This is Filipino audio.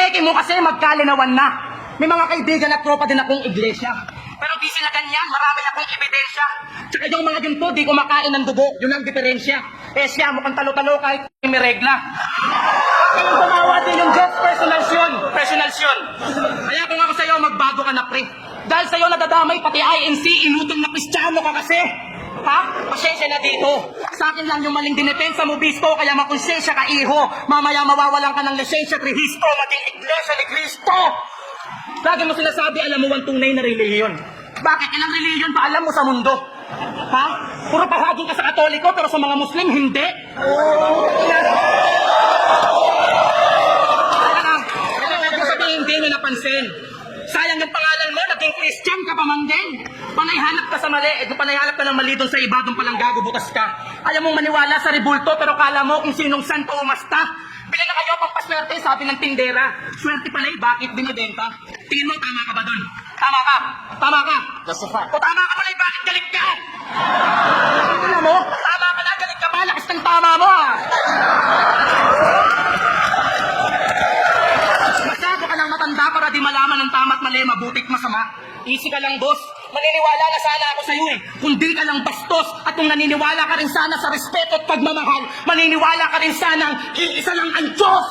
peke mo kasi magkalinawan na. May mga kaibigan at tropa din akong iglesia. Pero di sila ganyan, marami akong ebidensya. Tsaka yung mga ginto, di kumakain ng dugo. Yun ang diferensya. Eh siya, mukhang talo-talo kahit may regla. Kayong gumawa din yung Diyos, personals yun. Personals yun. Kaya kung ako sa'yo, magbago ka na, pre. Dahil sa'yo nadadamay, pati INC, inutong na Kristiyano ka kasi. Ha? Pasensya na dito. Sa akin lang yung maling dinepensa mo, Bisto, kaya makonsensya ka, iho. Mamaya mawawalan ka ng lisensya, Kristo, maging iglesia ni Kristo. Lagi mo sinasabi, alam mo ang tunay na relihiyon. Bakit? Ilang relihiyon pa alam mo sa mundo? Ha? Puro pahaging ka sa Katoliko, pero sa mga Muslim, hindi. Huwag mo sabihin, hindi mo napansin. Sayang yung pangalan mo, naging Christian ka pa man din. Panayhanap ka sa mali, panayhanap ka ng mali doon sa iba, doon palang gago, butas ka. Ayaw mong maniwala sa rebulto, pero kala mo kung sinong santo umasta. Pili na kayo pang paswerte, sabi ng tindera. Swerte pala bakit binibenta? Tingin mo, tama ka ba doon? Tama ka? Tama ka? Justify. O tama ka pala, bakit galit ka? Tingnan mo, tama ka na, galit ka pa, lakas ng tama mo ha. Masyado ka lang matanda para di malaman ng tama at mali, mabutit masama. Easy ka lang, boss. Maniniwala na sana ako sa'yo eh. Kung di ka lang bastos at kung naniniwala ka rin sana sa respeto at pagmamahal, maniniwala ka rin sana iisa lang ang Diyos!